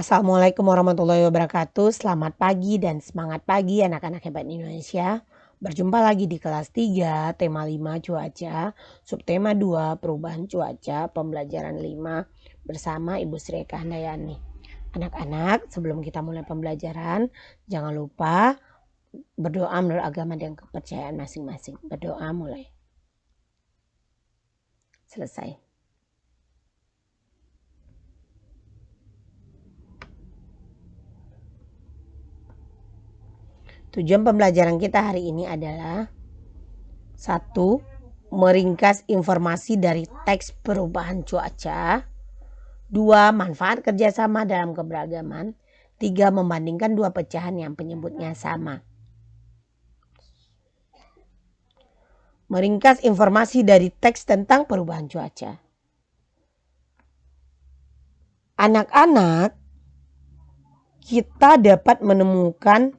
Assalamualaikum warahmatullahi wabarakatuh. Selamat pagi dan semangat pagi anak-anak hebat Indonesia. Berjumpa lagi di kelas 3, tema 5 cuaca, subtema 2 perubahan cuaca, pembelajaran 5 bersama Ibu Sri Eka Handayani. Anak-anak, sebelum kita mulai pembelajaran, jangan lupa berdoa menurut agama dan kepercayaan masing-masing. Berdoa mulai. Selesai. Tujuan pembelajaran kita hari ini adalah 1. Meringkas informasi dari teks perubahan cuaca. 2. Manfaat kerjasama dalam keberagaman. 3. Membandingkan dua pecahan yang penyebutnya sama. Meringkas informasi dari teks tentang perubahan cuaca. Anak-anak, kita dapat menemukan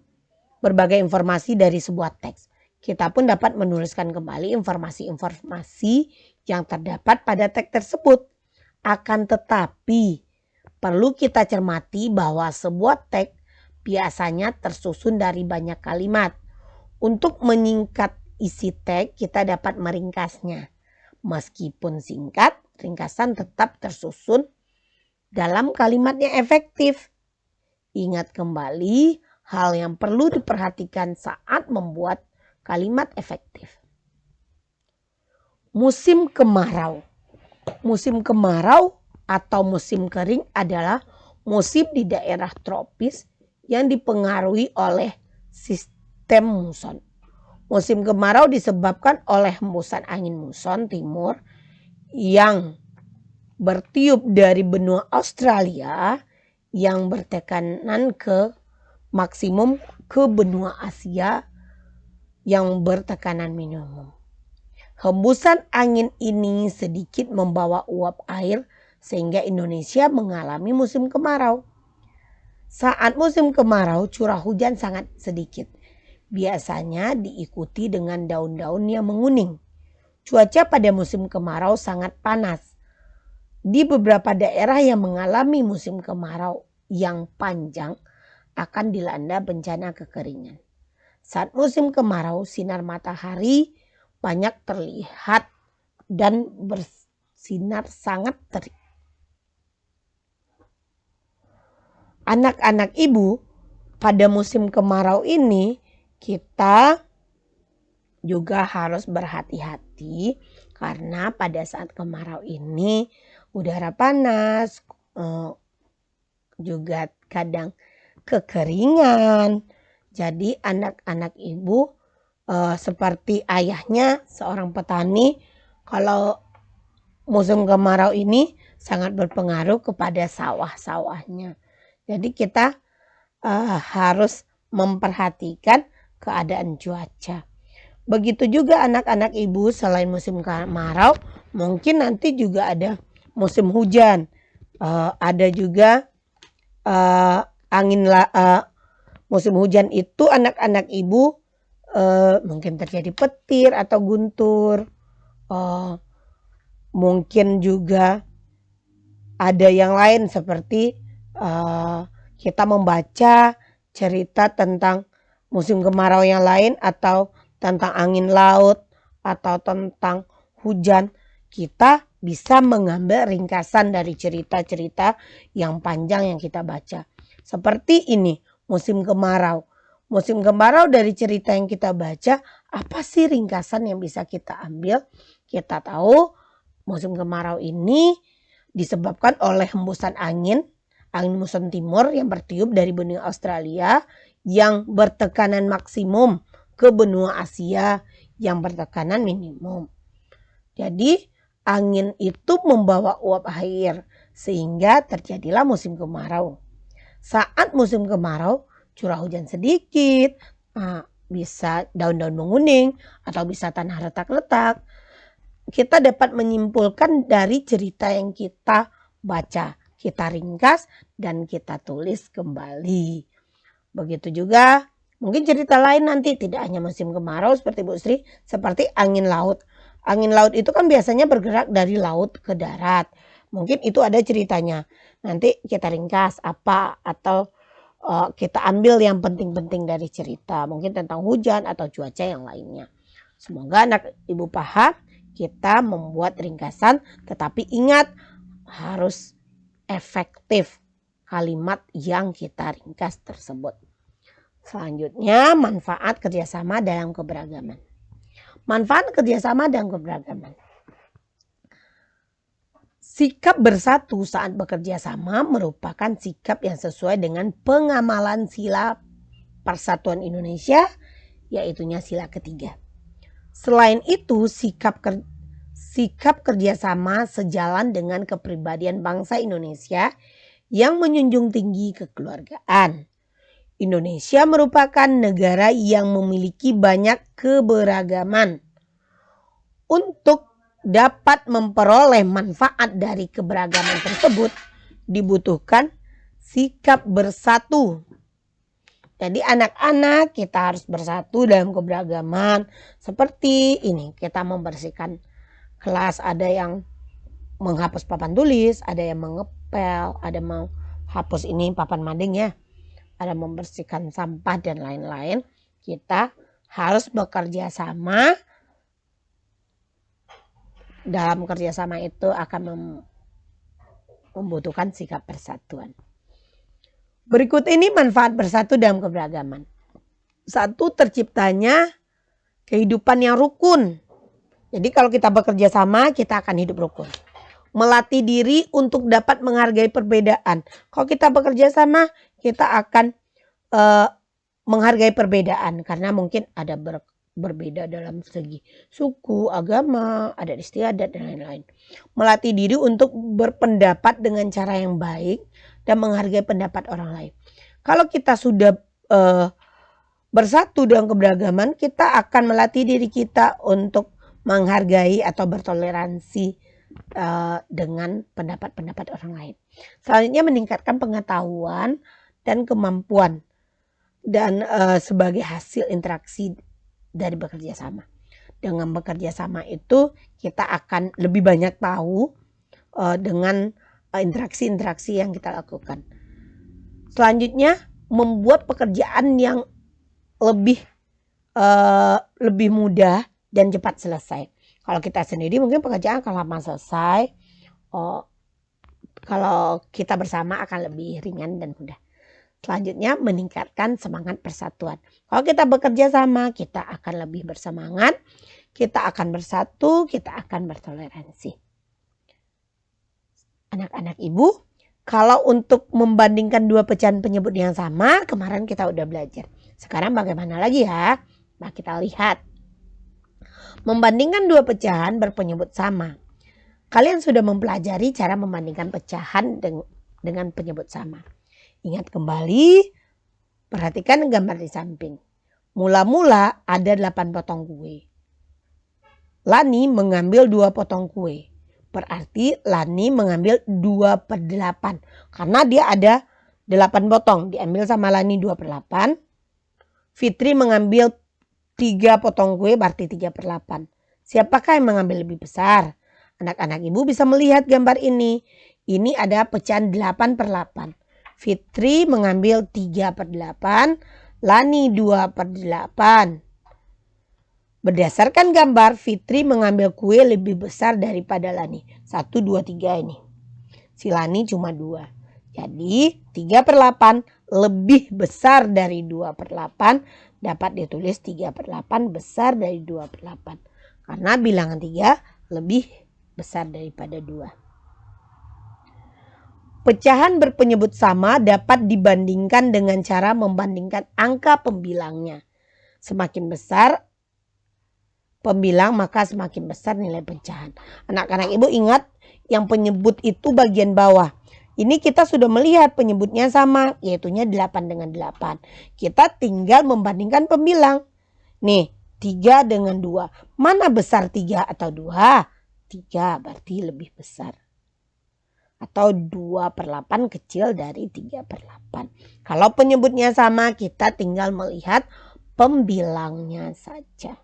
berbagai informasi dari sebuah teks. Kita pun dapat menuliskan kembali informasi-informasi yang terdapat pada teks tersebut. Akan tetapi, perlu kita cermati bahwa sebuah teks biasanya tersusun dari banyak kalimat. Untuk menyingkat isi teks, kita dapat meringkasnya. Meskipun singkat, ringkasan tetap tersusun dalam kalimat yang efektif. Ingat kembali hal yang perlu diperhatikan saat membuat kalimat efektif. Musim kemarau. Musim kemarau atau musim kering adalah musim di daerah tropis yang dipengaruhi oleh sistem muson. Musim kemarau disebabkan oleh hembusan angin muson timur yang bertiup dari benua Australia yang bertekanan ke maksimum ke benua Asia yang bertekanan minimum. Hembusan angin ini sedikit membawa uap air sehingga Indonesia mengalami musim kemarau. Saat musim kemarau, curah hujan sangat sedikit. Biasanya diikuti dengan daun-daun yang menguning. Cuaca pada musim kemarau sangat panas. Di beberapa daerah yang mengalami musim kemarau yang panjang, akan dilanda bencana kekeringan. Saat musim kemarau, sinar matahari banyak terlihat dan bersinar sangat terik. Anak-anak ibu, pada musim kemarau ini kita juga harus berhati-hati karena pada saat kemarau ini udara panas, juga kadang kekeringan. Jadi anak-anak ibu seperti ayahnya seorang petani, kalau musim kemarau ini sangat berpengaruh kepada sawah-sawahnya. Jadi kita harus memperhatikan keadaan cuaca. Begitu juga anak-anak ibu, selain musim kemarau mungkin nanti juga ada musim hujan. Ada juga musim hujan itu anak-anak ibu mungkin terjadi petir atau guntur. Mungkin juga ada yang lain seperti kita membaca cerita tentang musim kemarau yang lain atau tentang angin laut atau tentang hujan. Kita bisa mengambil ringkasan dari cerita-cerita yang panjang yang kita baca. Seperti ini, musim kemarau. Musim kemarau dari cerita yang kita baca, apa sih ringkasan yang bisa kita ambil? Kita tahu musim kemarau ini disebabkan oleh hembusan angin muson timur yang bertiup dari benua Australia yang bertekanan maksimum ke benua Asia yang bertekanan minimum. Jadi angin itu membawa uap air sehingga terjadilah musim kemarau. Saat musim kemarau, curah hujan sedikit, bisa daun-daun menguning atau bisa tanah retak-retak. Kita dapat menyimpulkan dari cerita yang kita baca, kita ringkas dan kita tulis kembali. Begitu juga mungkin cerita lain nanti tidak hanya musim kemarau seperti Bu Sri, seperti angin laut. Angin laut itu kan biasanya bergerak dari laut ke darat. Mungkin itu ada ceritanya. Nanti kita ringkas apa atau kita ambil yang penting-penting dari cerita. Mungkin tentang hujan atau cuaca yang lainnya. Semoga anak ibu paham. Kita membuat ringkasan, tetapi ingat harus efektif kalimat yang kita ringkas tersebut. Selanjutnya, manfaat kerjasama dalam keberagaman. Manfaat kerjasama dalam keberagaman. Sikap bersatu saat bekerja sama merupakan sikap yang sesuai dengan pengamalan sila Persatuan Indonesia, yaitunya sila ketiga. Selain itu, sikap kerjasama sejalan dengan kepribadian bangsa Indonesia yang menjunjung tinggi kekeluargaan. Indonesia merupakan negara yang memiliki banyak keberagaman. Untuk dapat memperoleh manfaat dari keberagaman tersebut, dibutuhkan sikap bersatu. Jadi anak-anak kita harus bersatu dalam keberagaman. Seperti ini, kita membersihkan kelas, ada yang menghapus papan tulis, ada yang mengepel, ada mau hapus ini papan mading ya, ada membersihkan sampah dan lain-lain. Kita harus bekerja sama. Dalam kerjasama itu akan membutuhkan sikap persatuan. Berikut ini manfaat bersatu dalam keberagaman. Satu, terciptanya kehidupan yang rukun. Jadi kalau kita bekerja sama, kita akan hidup rukun. Melatih diri untuk dapat menghargai perbedaan. Kalau kita bekerja sama, kita akan menghargai perbedaan. Karena mungkin ada berbeda dalam segi suku, agama, adat istiadat, dan lain-lain. Melatih diri untuk berpendapat dengan cara yang baik dan menghargai pendapat orang lain. Kalau kita sudah bersatu dalam keberagaman, kita akan melatih diri kita untuk menghargai atau bertoleransi dengan pendapat-pendapat orang lain. Selanjutnya, meningkatkan pengetahuan dan kemampuan dan sebagai hasil interaksi dari bekerja sama. Dengan bekerja sama itu kita akan lebih banyak tahu dengan interaksi-interaksi yang kita lakukan. Selanjutnya, membuat pekerjaan yang lebih mudah dan cepat selesai. Kalau kita sendiri mungkin pekerjaan akan lama selesai. Kalau kita bersama akan lebih ringan dan mudah. Selanjutnya, meningkatkan semangat persatuan. Kalau kita bekerja sama, kita akan lebih bersemangat, kita akan bersatu, kita akan bertoleransi. Anak-anak ibu, kalau untuk membandingkan dua pecahan penyebut yang sama, kemarin kita udah belajar. Sekarang bagaimana lagi ya? Nah, kita lihat. Membandingkan dua pecahan berpenyebut sama. Kalian sudah mempelajari cara membandingkan pecahan dengan penyebut sama. Ingat kembali, perhatikan gambar di samping. Mula-mula ada 8 potong kue. Lani mengambil 2 potong kue. Berarti Lani mengambil 2/8. Karena dia ada 8 potong. Diambil sama Lani 2/8. Fitri mengambil 3 potong kue, berarti 3/8. Siapakah yang mengambil lebih besar? Anak-anak ibu bisa melihat gambar ini. Ini ada pecahan 8/8. Fitri mengambil 3/8, Lani 2/8. Berdasarkan gambar, Fitri mengambil kue lebih besar daripada Lani. 1, 2, 3 ini. Si Lani cuma 2. Jadi 3/8 lebih besar dari 2/8. Dapat ditulis 3/8 besar dari 2/8. Karena bilangan 3 lebih besar daripada 2. Pecahan berpenyebut sama dapat dibandingkan dengan cara membandingkan angka pembilangnya. Semakin besar pembilang maka semakin besar nilai pecahan. Anak-anak ibu ingat yang penyebut itu bagian bawah. Ini kita sudah melihat penyebutnya sama, yaitunya 8 dengan 8. Kita tinggal membandingkan pembilang. Nih, 3 dengan 2. Mana besar 3 atau 2? 3 berarti lebih besar. Atau 2/8 kecil dari 3/8. Kalau penyebutnya sama, kita tinggal melihat pembilangnya saja.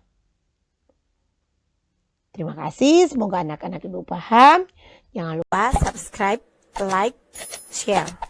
Terima kasih, semoga anak-anak ibu paham. Jangan lupa subscribe, like, share.